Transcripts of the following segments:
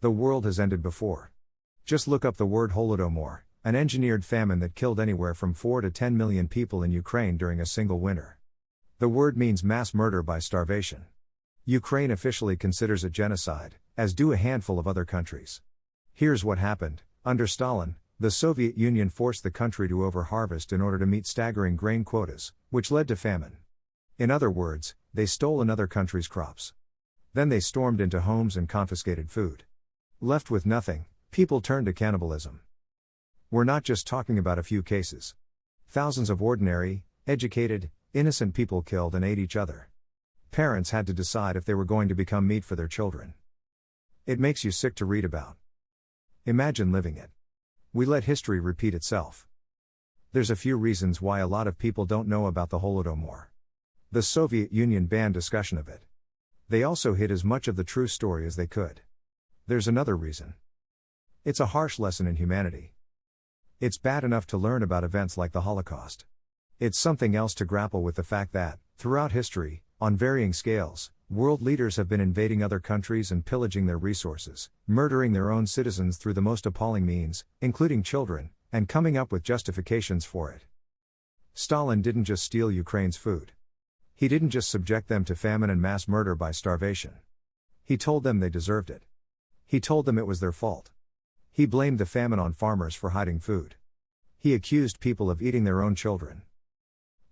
The world has ended before. Just look up the word Holodomor, an engineered famine that killed anywhere from 4 to 10 million people in Ukraine during a single winter. The word means mass murder by starvation. Ukraine officially considers it genocide, as do a handful of other countries. Here's what happened. Under Stalin, the Soviet Union forced the country to overharvest in order to meet staggering grain quotas, which led to famine. In other words, they stole another country's crops. Then they stormed into homes and confiscated food. Left with nothing, people turned to cannibalism. We're not just talking about a few cases. Thousands of ordinary, educated, innocent people killed and ate each other. Parents had to decide if they were going to become meat for their children. It makes you sick to read about. Imagine living it. We let history repeat itself. There's a few reasons why a lot of people don't know about the Holodomor. The Soviet Union banned discussion of it. They also hid as much of the true story as they could. There's another reason. It's a harsh lesson in humanity. It's bad enough to learn about events like the Holocaust. It's something else to grapple with the fact that, throughout history, on varying scales, world leaders have been invading other countries and pillaging their resources, murdering their own citizens through the most appalling means, including children, and coming up with justifications for it. Stalin didn't just steal Ukraine's food. He didn't just subject them to famine and mass murder by starvation. He told them they deserved it. He told them it was their fault. He blamed the famine on farmers for hiding food. He accused people of eating their own children.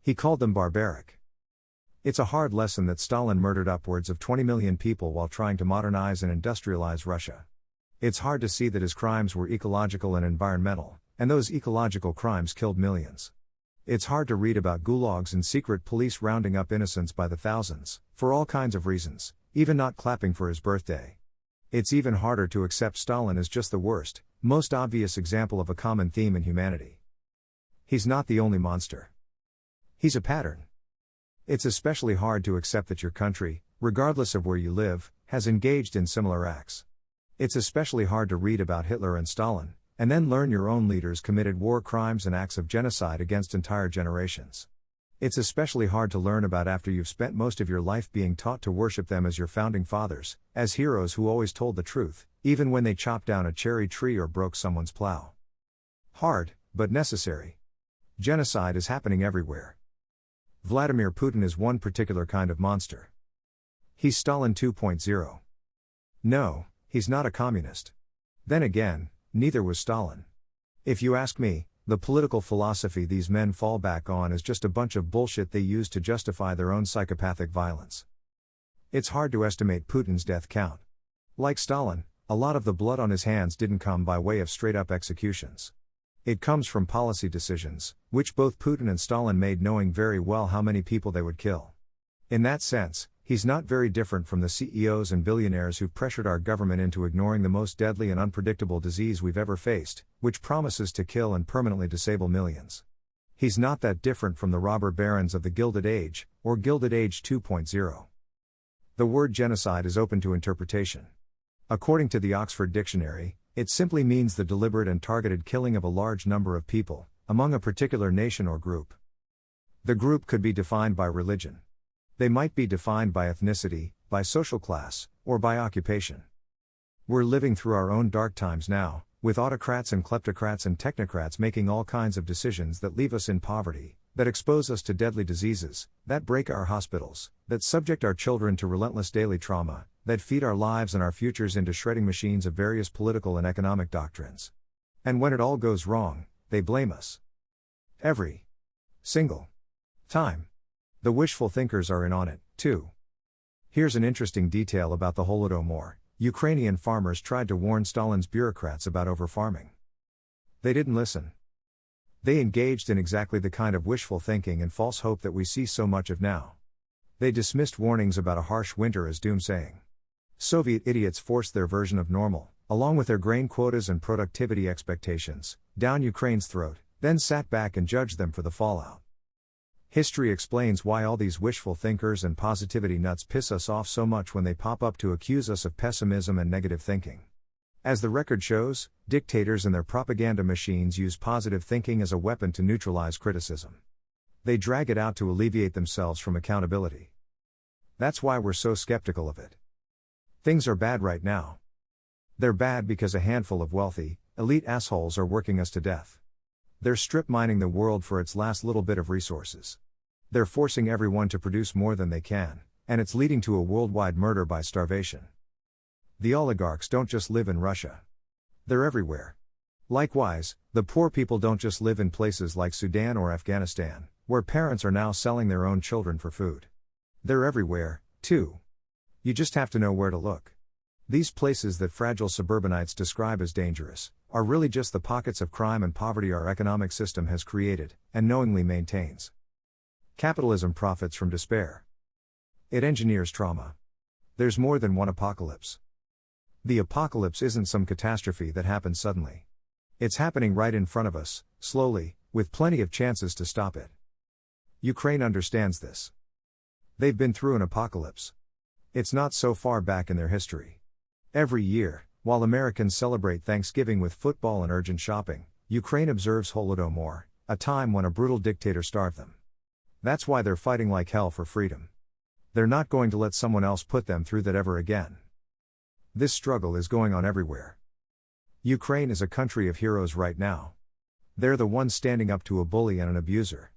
He called them barbaric. It's a hard lesson that Stalin murdered upwards of 20 million people while trying to modernize and industrialize Russia. It's hard to see that his crimes were ecological and environmental, and those ecological crimes killed millions. It's hard to read about gulags and secret police rounding up innocents by the thousands, for all kinds of reasons, even not clapping for his birthday. It's even harder to accept Stalin as just the worst, most obvious example of a common theme in humanity. He's not the only monster. He's a pattern. It's especially hard to accept that your country, regardless of where you live, has engaged in similar acts. It's especially hard to read about Hitler and Stalin, and then learn your own leaders committed war crimes and acts of genocide against entire generations. It's especially hard to learn about after you've spent most of your life being taught to worship them as your founding fathers, as heroes who always told the truth, even when they chopped down a cherry tree or broke someone's plow. Hard, but necessary. Genocide is happening everywhere. Vladimir Putin is one particular kind of monster. He's Stalin 2.0. No, he's not a communist. Then again, neither was Stalin. If you ask me, the political philosophy these men fall back on is just a bunch of bullshit they use to justify their own psychopathic violence. It's hard to estimate Putin's death count. Like Stalin, a lot of the blood on his hands didn't come by way of straight-up executions. It comes from policy decisions, which both Putin and Stalin made knowing very well how many people they would kill. In that sense, he's not very different from the CEOs and billionaires who've pressured our government into ignoring the most deadly and unpredictable disease we've ever faced, which promises to kill and permanently disable millions. He's not that different from the robber barons of the Gilded Age, or Gilded Age 2.0. The word genocide is open to interpretation. According to the Oxford Dictionary, it simply means the deliberate and targeted killing of a large number of people, among a particular nation or group. The group could be defined by religion. They might be defined by ethnicity, by social class, or by occupation. We're living through our own dark times now, with autocrats and kleptocrats and technocrats making all kinds of decisions that leave us in poverty, that expose us to deadly diseases, that break our hospitals, that subject our children to relentless daily trauma, that feed our lives and our futures into shredding machines of various political and economic doctrines. And when it all goes wrong, they blame us. Every single time. The wishful thinkers are in on it, too. Here's an interesting detail about the Holodomor. Ukrainian farmers tried to warn Stalin's bureaucrats about overfarming. They didn't listen. They engaged in exactly the kind of wishful thinking and false hope that we see so much of now. They dismissed warnings about a harsh winter as doomsaying. Soviet idiots forced their version of normal, along with their grain quotas and productivity expectations, down Ukraine's throat, then sat back and judged them for the fallout. History explains why all these wishful thinkers and positivity nuts piss us off so much when they pop up to accuse us of pessimism and negative thinking. As the record shows, dictators and their propaganda machines use positive thinking as a weapon to neutralize criticism. They drag it out to alleviate themselves from accountability. That's why we're so skeptical of it. Things are bad right now. They're bad because a handful of wealthy, elite assholes are working us to death. They're strip mining the world for its last little bit of resources. They're forcing everyone to produce more than they can, and it's leading to a worldwide murder by starvation. The oligarchs don't just live in Russia. They're everywhere. Likewise, the poor people don't just live in places like Sudan or Afghanistan, where parents are now selling their own children for food. They're everywhere, too. You just have to know where to look. These places that fragile suburbanites describe as dangerous are really just the pockets of crime and poverty our economic system has created and knowingly maintains. Capitalism profits from despair. It engineers trauma. There's more than one apocalypse. The apocalypse isn't some catastrophe that happens suddenly. It's happening right in front of us, slowly, with plenty of chances to stop it. Ukraine understands this. They've been through an apocalypse. It's not so far back in their history. Every year, while Americans celebrate Thanksgiving with football and urgent shopping, Ukraine observes Holodomor, a time when a brutal dictator starved them. That's why they're fighting like hell for freedom. They're not going to let someone else put them through that ever again. This struggle is going on everywhere. Ukraine is a country of heroes right now. They're the ones standing up to a bully and an abuser.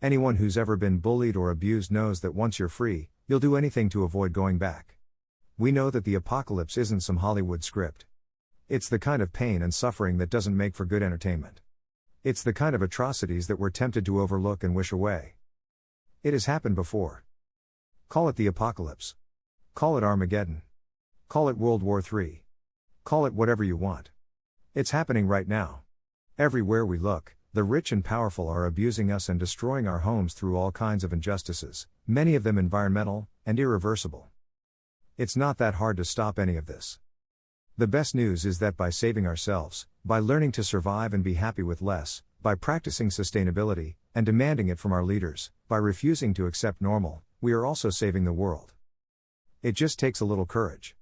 Anyone who's ever been bullied or abused knows that once you're free, you'll do anything to avoid going back. We know that the apocalypse isn't some Hollywood script. It's the kind of pain and suffering that doesn't make for good entertainment. It's the kind of atrocities that we're tempted to overlook and wish away. It has happened before. Call it the apocalypse. Call it Armageddon. Call it World War III. Call it whatever you want. It's happening right now. Everywhere we look, the rich and powerful are abusing us and destroying our homes through all kinds of injustices, many of them environmental and irreversible. It's not that hard to stop any of this. The best news is that by saving ourselves, by learning to survive and be happy with less, by practicing sustainability, and demanding it from our leaders, by refusing to accept normal, we are also saving the world. It just takes a little courage.